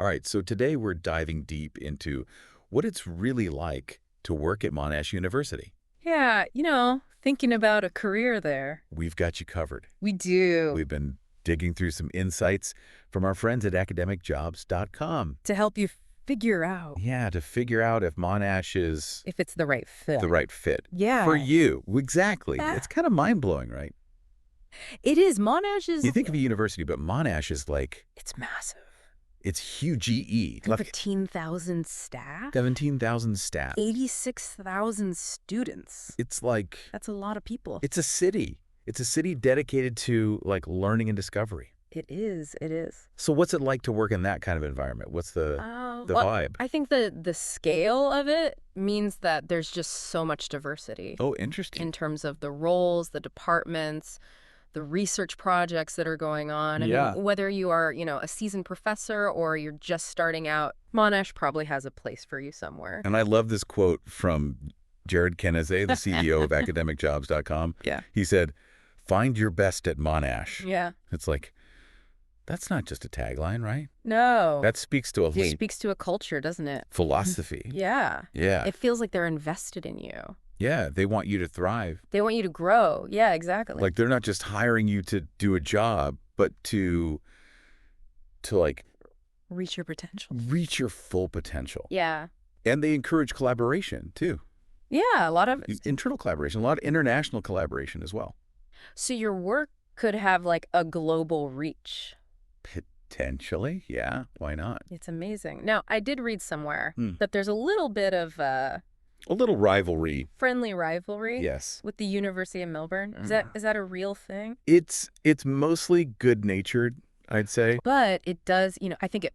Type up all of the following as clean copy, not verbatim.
All right, so today we're diving deep into what it's really like to work at Monash University. Yeah, thinking about a career there. We've got you covered. We do. We've been digging through some insights from our friends at academicjobs.com. To help you figure out Yeah, to figure out if Monash is if it's the right fit. the right fit Yeah. for you. Exactly. Yeah. It's kind of mind-blowing, right? It is. Monash is... You think of a university, but Monash is like, It's massive. it's huge GE. Like 15,000 staff? 17,000 staff. 86,000 students. It's like, That's a lot of people. it's a city. It's a city dedicated to like learning and discovery. It is. It is. So what's it like to work in that kind of environment? What's the Well, vibe? I think the scale of it means that there's just so much diversity Oh, interesting. in terms of the roles, the departments, the research projects that are going on. I Yeah. mean, whether you are, a seasoned professor or you're just starting out, Monash probably has a place for you somewhere. And I love this quote from Jared Keneze, the CEO of academicjobs.com. Yeah. He said, "Find your best at Monash." Yeah. It's like, that's not just a tagline, right? No. That speaks to a It whole speaks to a culture, doesn't it? philosophy. Yeah. Yeah. It feels like they're invested in you. Yeah. They want you to thrive. They want you to grow. Yeah, exactly. Like they're not just hiring you to do a job, but to like Reach your potential. reach your full potential. Yeah. And they encourage collaboration too. Yeah, a lot of... Internal collaboration, a lot of international collaboration as well. So your work could have like a global reach. Potentially, yeah. Why not? It's amazing. Now, I did read somewhere Hmm. that there's a little bit of A little rivalry, friendly rivalry yes. with the University of Melbourne. Is that a real thing? It's mostly good-natured, I'd say. But it does, I think it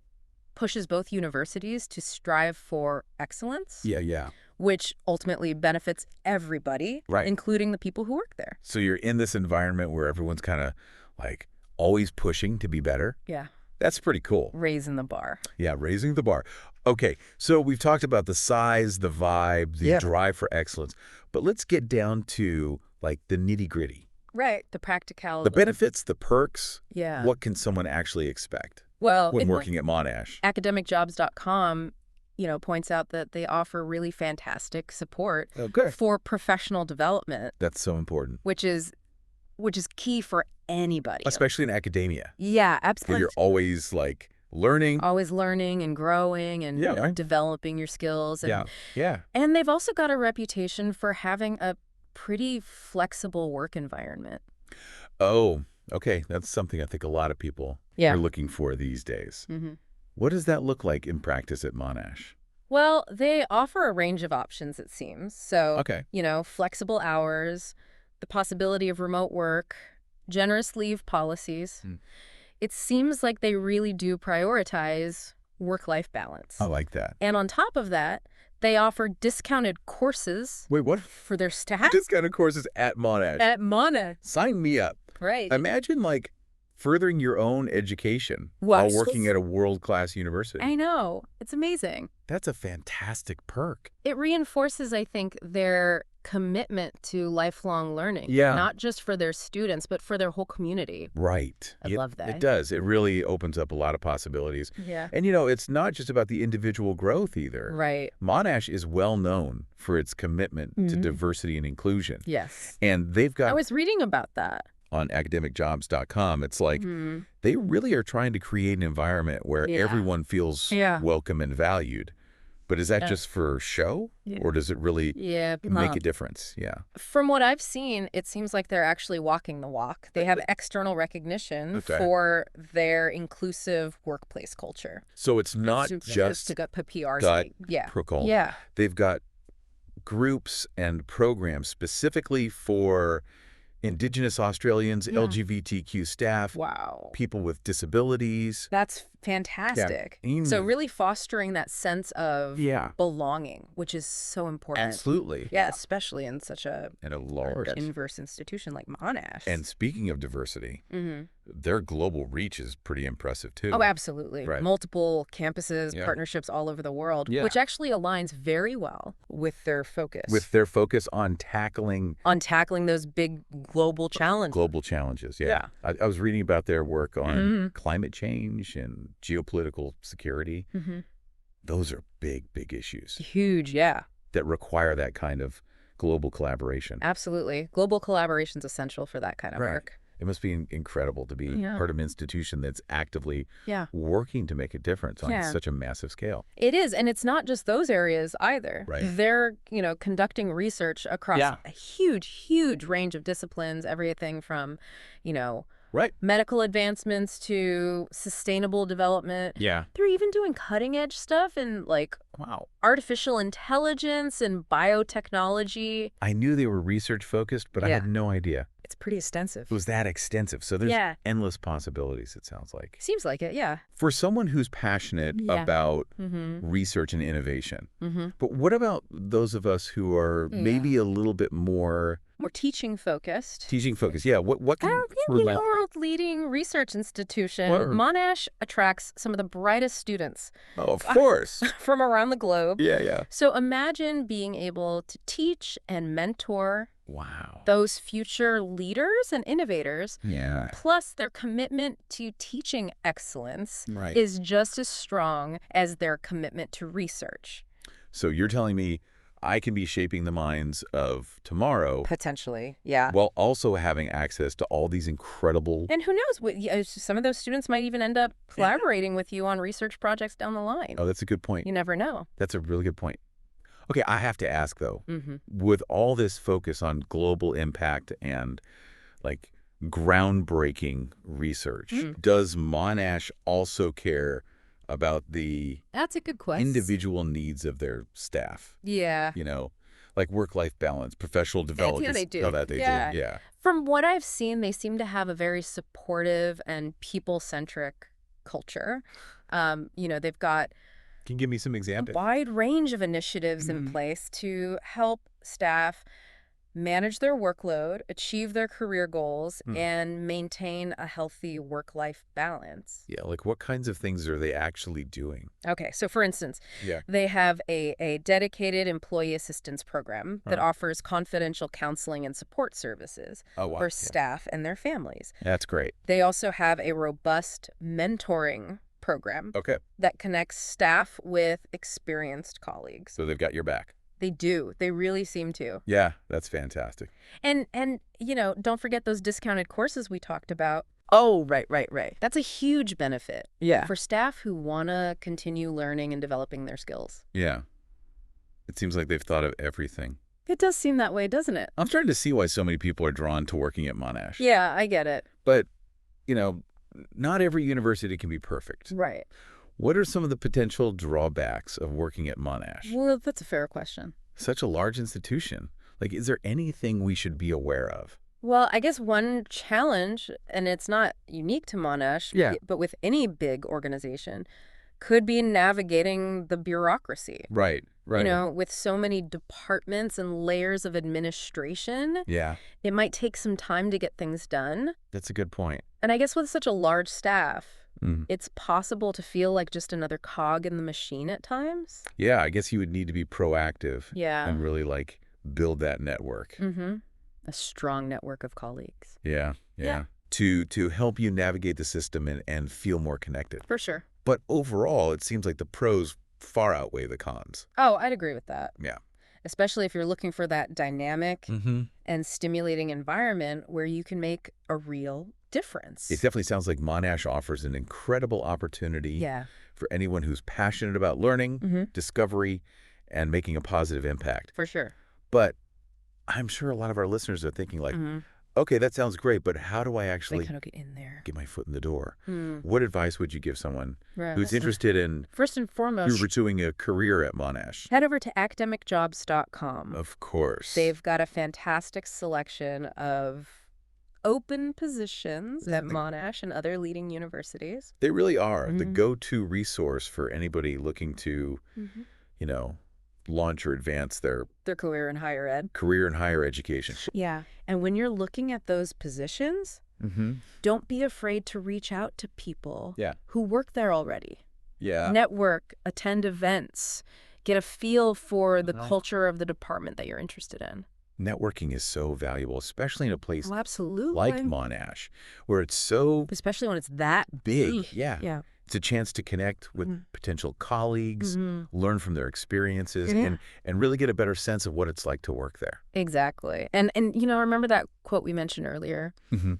pushes both universities to strive for excellence, Yeah. which ultimately benefits everybody, Right. including the people who work there. So you're in this environment where everyone's kind of like always pushing to be better. Yeah. That's pretty cool. Raising the bar. Yeah, raising the bar. Okay, so we've talked about the size, the vibe, the drive for excellence, but let's get down to like the nitty-gritty. Right. The practicality. The benefits, the perks. Yeah. What can someone actually expect Well, when working at Monash? academicjobs.com, points out that they offer really fantastic support Oh, good. for professional development, That's so important, which is key for anybody. especially in academia, Yeah, where absolutely. you're always like learning. Always learning and growing and Yeah, right. developing your skills. And, Yeah. and they've also got a reputation for having a pretty flexible work environment. Oh, okay. That's something I think a lot of people Yeah. are looking for these days. Mm-hmm. What does that look like in practice at Monash? Well, they offer a range of options, it seems. So, Okay. flexible hours, the possibility of remote work, generous leave policies. Hmm. It seems like they really do prioritize work-life balance. I like that. And on top of that, they offer discounted courses Wait, what? for their staff Discounted courses at Monash. at Monash. Sign me up. Right. Imagine like furthering your own education Wow. while working at a world-class university. I know. It's amazing. That's a fantastic perk. It reinforces, I think, their commitment to lifelong learning. Yeah. Not just for their students, but for their whole community. Right. I love that. It does. It really opens up a lot of possibilities. Yeah. And, it's not just about the individual growth either. Right. Monash is well known for its commitment to diversity and inclusion. Yes. And they've I got, was reading about that. on academicjobs.com, it's like they really are trying to create an environment where Yeah. everyone feels Yeah. welcome and valued. But is that Yeah. just for show? Yeah. Or does it really Yeah. make a difference? Yeah. From what I've seen, it seems like they're actually walking the walk. They have external recognition Okay. for their inclusive workplace culture. So it's not just to get PR got state. Yeah. Procol. Yeah. They've got groups and programs specifically for Indigenous Australians, Yeah. LGBTQ staff, Wow. people with disabilities. That's fantastic. Yeah. So really fostering that sense of Yeah. belonging, which is so important. Absolutely. Yeah, especially in such a And a large. inverse institution like Monash. And speaking of diversity, hmm their global reach is pretty impressive too. Oh, absolutely. Right. Multiple campuses, Yeah. partnerships all over the world, Yeah. which actually aligns very well with their focus With their focus on tackling on tackling those big global challenges. global challenges. Yeah. Yeah. I was reading about their work on Mhm. climate change and geopolitical security. Those are big, big issues Huge, yeah. that require that kind of global collaboration. Absolutely. Global collaboration is essential for that kind of work. It must be incredible to be part of an institution that's actively working to make a difference on such a massive scale. It is, and it's not just those areas either. Right. They're, conducting research across a huge, huge range of disciplines, everything from, medical advancements to sustainable development. Yeah. They're even doing cutting-edge stuff in, artificial intelligence and biotechnology. I knew they were research-focused, but I had no idea. It's pretty extensive. It was that extensive. So there's endless possibilities, it sounds like. Seems like it, yeah. For someone who's passionate about research and innovation, but what about those of us who are maybe a little bit more teaching focused. Teaching focused, yeah. What can world-leading research institution, Monash attracts some of the brightest students. Oh, of course. From around the globe. Yeah. So imagine being able to teach and mentor wow. those future leaders and innovators. Yeah. Plus, their commitment to teaching excellence is just as strong as their commitment to research. So you're telling me I can be shaping the minds of tomorrow. Potentially, yeah. While also having access to all these incredible... And who knows, some of those students might even end up collaborating with you on research projects down the line. Oh, that's a good point. You never know. That's a really good point. Okay, I have to ask, though, with all this focus on global impact and, groundbreaking research, does Monash also care about the That's a good question. individual needs of their staff? Yeah. Like work-life balance, professional development. Yeah, they do. Oh, that they do, yeah. From what I've seen, they seem to have a very supportive and people-centric culture. They've got Can you give me some examples? a wide range of initiatives in place to help staff manage their workload, achieve their career goals, and maintain a healthy work-life balance. Yeah, what kinds of things are they actually doing? Okay, so for instance, they have a dedicated employee assistance program that offers confidential counseling and support services for staff and their families. That's great. They also have a robust mentoring program that connects staff with experienced colleagues. So they've got your back. They do. They really seem to. Yeah, that's fantastic. And don't forget those discounted courses we talked about. Oh, right. That's a huge benefit for staff who want to continue learning and developing their skills. Yeah. It seems like they've thought of everything. It does seem that way, doesn't it? I'm starting to see why so many people are drawn to working at Monash. Yeah, I get it. But, not every university can be perfect. Right. What are some of the potential drawbacks of working at Monash? Well, that's a fair question. Such a large institution. Is there anything we should be aware of? Well, I guess one challenge, and it's not unique to Monash, but with any big organization, could be navigating the bureaucracy. Right. With so many departments and layers of administration, it might take some time to get things done. That's a good point. And I guess with such a large staff, it's possible to feel like just another cog in the machine at times. Yeah, I guess you would need to be proactive. Yeah. And really, build that network. A strong network of colleagues. Yeah. To help you navigate the system and feel more connected. For sure. But overall, it seems like the pros far outweigh the cons. Oh, I'd agree with that. Yeah. Especially if you're looking for that dynamic and stimulating environment where you can make a real difference. It definitely sounds like Monash offers an incredible opportunity for anyone who's passionate about learning, discovery, and making a positive impact. For sure. But I'm sure a lot of our listeners are thinking okay, that sounds great, but how do I actually get in there? Get my foot in the door? What advice would you give someone who's interested in first and foremost pursuing a career at Monash? Head over to academicjobs.com. Of course. They've got a fantastic selection of open positions at Monash and other leading universities. They really are the go-to resource for anybody looking to, launch or advance their career in higher ed. Career in higher education. Yeah. And when you're looking at those positions, don't be afraid to reach out to people who work there already. Yeah. Network, attend events, get a feel for the culture of the department that you're interested in. Networking is so valuable, especially in a place absolutely. like Monash, where it's so... Especially when it's that big. Yeah. It's a chance to connect with potential colleagues, learn from their experiences, Yeah. and really get a better sense of what it's like to work there. Exactly. And remember that quote we mentioned earlier? Mm-hmm.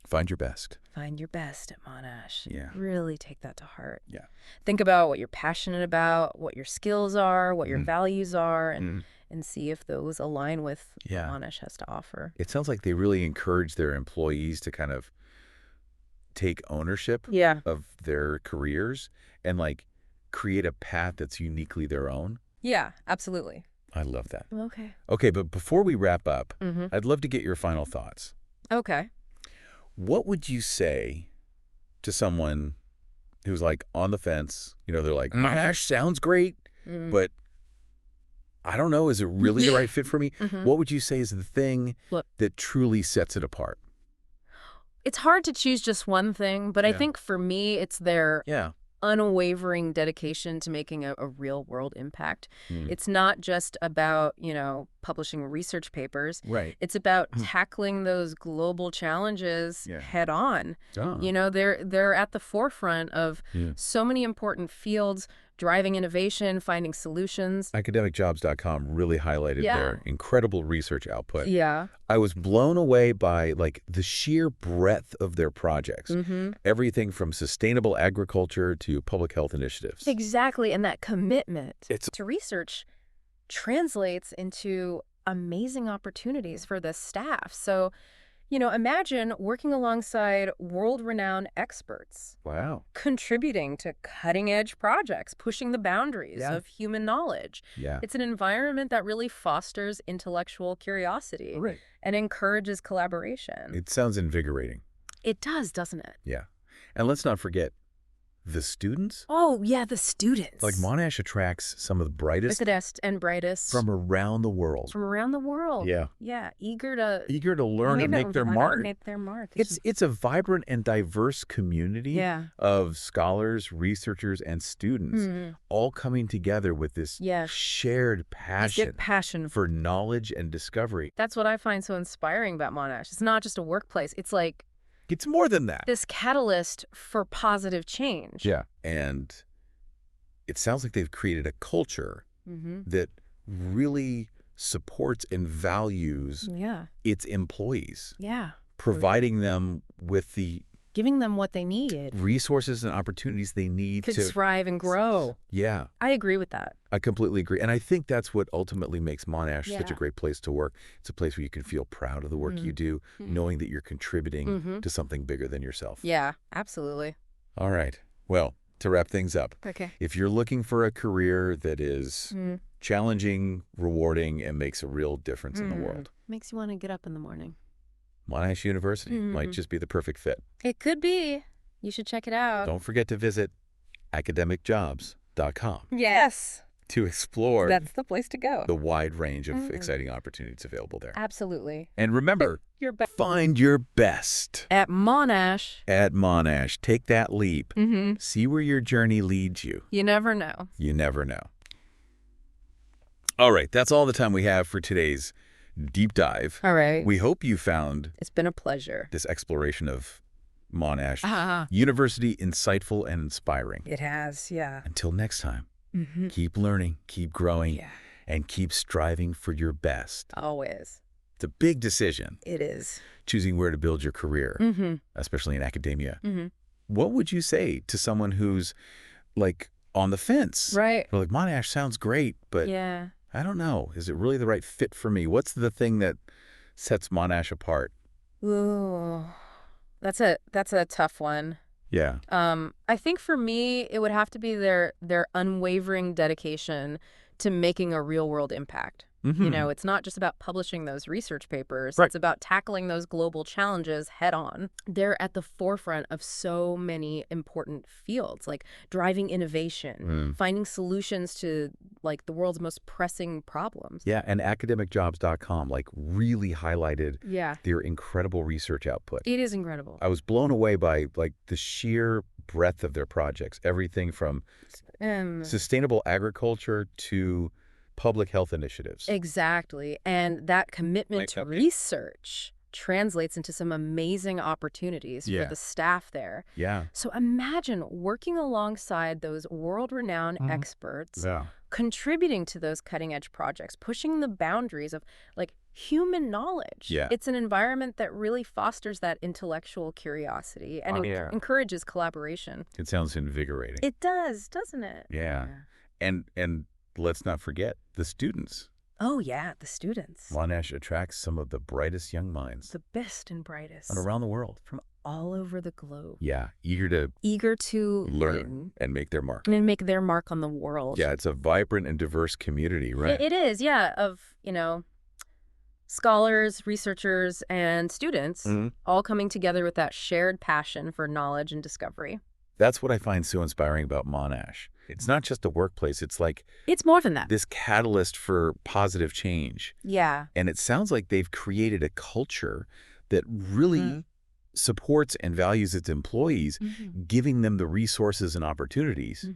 Find your best. Find your best at Monash. Yeah. Really take that to heart. Yeah. Think about what you're passionate about, what your skills are, what your values are, and see if those align with what Monash has to offer. It sounds like they really encourage their employees to kind of take ownership of their careers and like create a path that's uniquely their own. Yeah, absolutely. I love that. Okay. Okay, but before we wrap up, I'd love to get your final thoughts. Okay. What would you say to someone who's like on the fence? You know, they're like, Monash sounds great, but I don't know, is it really the right fit for me? What would you say is the thing that truly sets it apart? It's hard to choose just one thing, but I think for me, it's their unwavering dedication to making a real-world impact. It's not just about, publishing research papers. Right. It's about tackling those global challenges head on. Oh. They're at the forefront of so many important fields, driving innovation, finding solutions. Academicjobs.com really highlighted their incredible research output. Yeah. I was blown away by like the sheer breadth of their projects. Everything from sustainable agriculture to public health initiatives. Exactly, and that commitment to research translates into amazing opportunities for the staff. So, imagine working alongside world-renowned experts. Wow. Contributing to cutting-edge projects, pushing the boundaries of human knowledge. Yeah. It's an environment that really fosters intellectual curiosity and encourages collaboration. It sounds invigorating. It does, doesn't it? Yeah. And let's not forget the students. Oh, yeah, the students. Like Monash attracts some of the brightest and brightest. from around the world. From around the world. Yeah. Yeah, eager to learn and make their mark. It's It's a vibrant and diverse community of scholars, researchers, and students all coming together with this shared passion for knowledge and discovery. That's what I find so inspiring about Monash. It's not just a workplace. It's like It's more than that. this catalyst for positive change. Yeah. And it sounds like they've created a culture that really supports and values its employees. Yeah. Providing them with the Giving them what they need. resources and opportunities they need To to thrive and grow. Yeah. I agree with that. I completely agree. And I think that's what ultimately makes Monash such a great place to work. It's a place where you can feel proud of the work you do, knowing that you're contributing to something bigger than yourself. Yeah, absolutely. All right. Well, to wrap things up, Okay. if you're looking for a career that is challenging, rewarding, and makes a real difference in the world, Makes you want to get up in the morning. Monash University might just be the perfect fit. It could be. You should check it out. Don't forget to visit academicjobs.com Yes. to explore That's the place to go. the wide range of exciting opportunities available there. Absolutely. And remember, find your best At Monash. at Monash. Take that leap. See where your journey leads you. You never know. You never know. All right, that's all the time we have for today's deep dive. All right. We hope you found It's been a pleasure. this exploration of Monash University insightful and inspiring. It has, yeah. Until next time, keep learning, keep growing, and keep striving for your best. Always. It's a big decision, It is. choosing where to build your career, especially in academia. What would you say to someone who's like on the fence? Right. They're like, Monash sounds great, but I don't know. Is it really the right fit for me? What's the thing that sets Monash apart? Ooh. That's a tough one. Yeah. I think for me, it would have to be their unwavering dedication to making a real-world impact. It's not just about publishing those research papers. Right. It's about tackling those global challenges head on. They're at the forefront of so many important fields, like driving innovation, finding solutions to like the world's most pressing problems. Yeah, and academicjobs.com like really highlighted Yeah. their incredible research output. It is incredible. I was blown away by like the sheer breadth of their projects, everything from sustainable agriculture to public health initiatives. Exactly. And that commitment to research translates into some amazing opportunities for the staff there. Yeah. So imagine working alongside those world-renowned experts, contributing to those cutting-edge projects, pushing the boundaries of, like, human knowledge. Yeah. It's an environment that really fosters that intellectual curiosity and encourages collaboration. It sounds invigorating. It does, doesn't it? Yeah. And let's not forget the students. Oh, yeah, the students. Monash attracts some of the brightest young minds. The best and brightest. And around the world. From all over the globe. Yeah, eager to learn and make their mark. And make their mark on the world. Yeah, it's a vibrant and diverse community, right? It is, yeah, of, scholars, researchers, and students all coming together with that shared passion for knowledge and discovery. That's what I find so inspiring about Monash. It's not just a workplace. It's like... It's more than that. This catalyst for positive change. Yeah. And it sounds like they've created a culture that really supports and values its employees, giving them the resources and opportunities.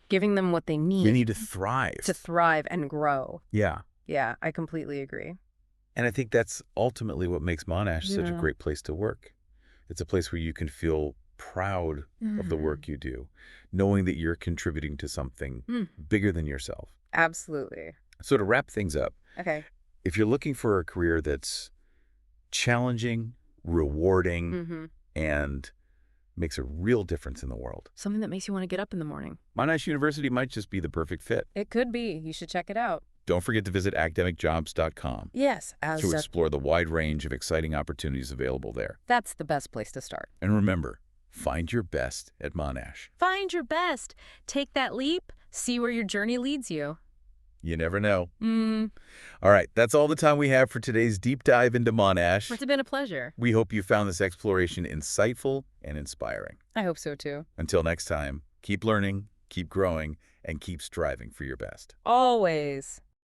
Giving them what they need. They need to thrive. To thrive and grow. Yeah. Yeah, I completely agree. And I think that's ultimately what makes Monash such a great place to work. It's a place where you can feel proud of the work you do, knowing that you're contributing to something bigger than yourself. Absolutely. So to wrap things up, if you're looking for a career that's challenging, rewarding, and makes a real difference in the world, something that makes you want to get up in the morning, Monash University might just be the perfect fit. It could be. You should check it out. Don't forget to visit academicjobs.com. Yes. To explore the wide range of exciting opportunities available there. That's the best place to start. And remember, find your best at Monash. Find your best. Take that leap. See where your journey leads you. You never know. All right, that's all the time we have for today's deep dive into Monash. It's been a pleasure. We hope you found this exploration insightful and inspiring. I hope so, too. Until next time, keep learning, keep growing, and keep striving for your best. Always.